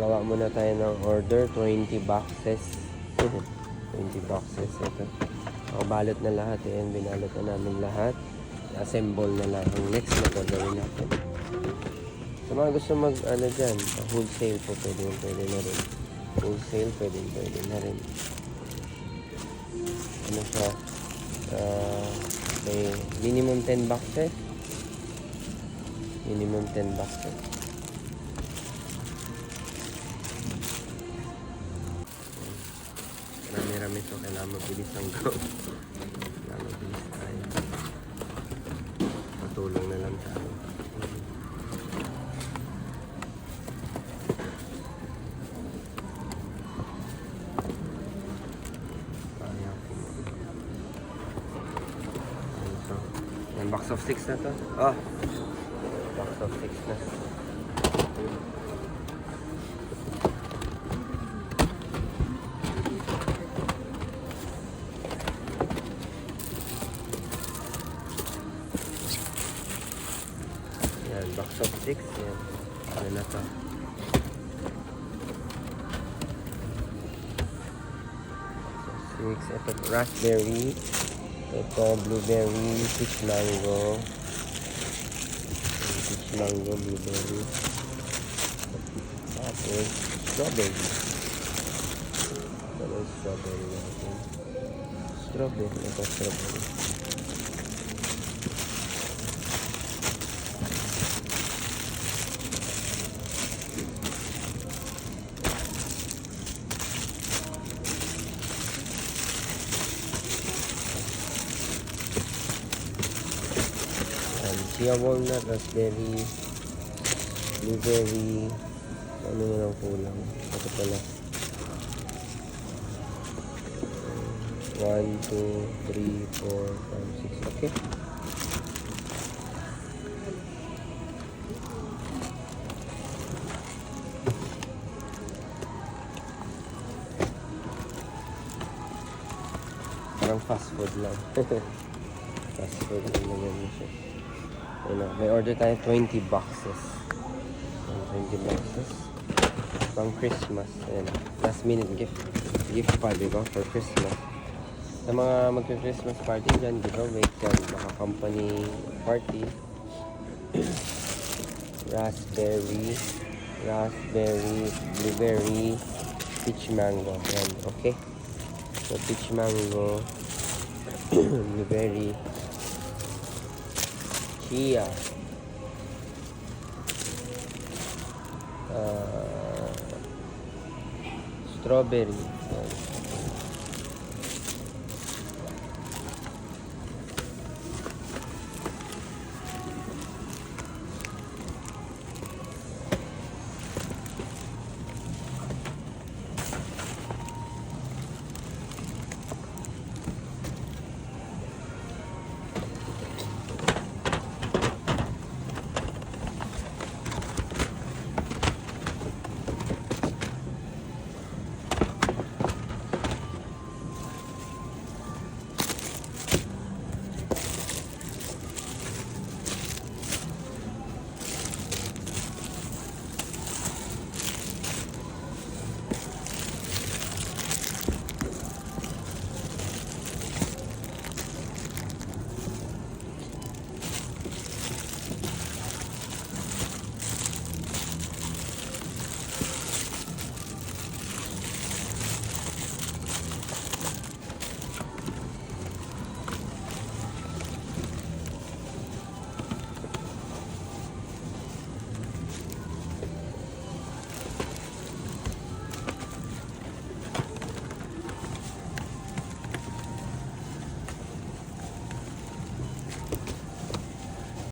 Gawa muna tayo ng order. 20 boxes. 20 boxes. Ito. Balot na lahat. Ayan, binalot na namin lahat. Assemble na lang. Ang next na gagawin natin. Sa mga gusto mag, dyan, wholesale po, pwede na rin. Wholesale, pwede na rin. Ano siya? Okay, minimum 10 boxes. Minimum 10 boxes. Marami-rami ito. Kailangan mabilis ang gawin. Kailangan mabilis tayo. Patulong na lang tayo. Box of 6 na to. Box of 6 na. Yan, box of 6. Yan. Ano na to? Box of 6. Ito, raspberry. Ito, blueberry, peach mango. Peach mango, blueberry. Tapos, strawberry. Ito, strawberry natin. Strawberry. Ito, strawberry. Chia walnut, raspberry, blueberry, ano na lang kulang. Ito pala. 1, 2, 3, 4, 5, 6. Okay. Parang fast food lang. Fast food lang naman siya. May order tayo 20 boxes. 20 boxes. Pang Christmas. Ayan. Last minute gift. Gift pa, diba? For Christmas. Sa mga magka-Christmas party dyan, giveaway dyan. Baka company party. Raspberry, blueberry, peach mango. Ayan. Okay. So, peach mango, blueberry, chia, strawberry. Yan.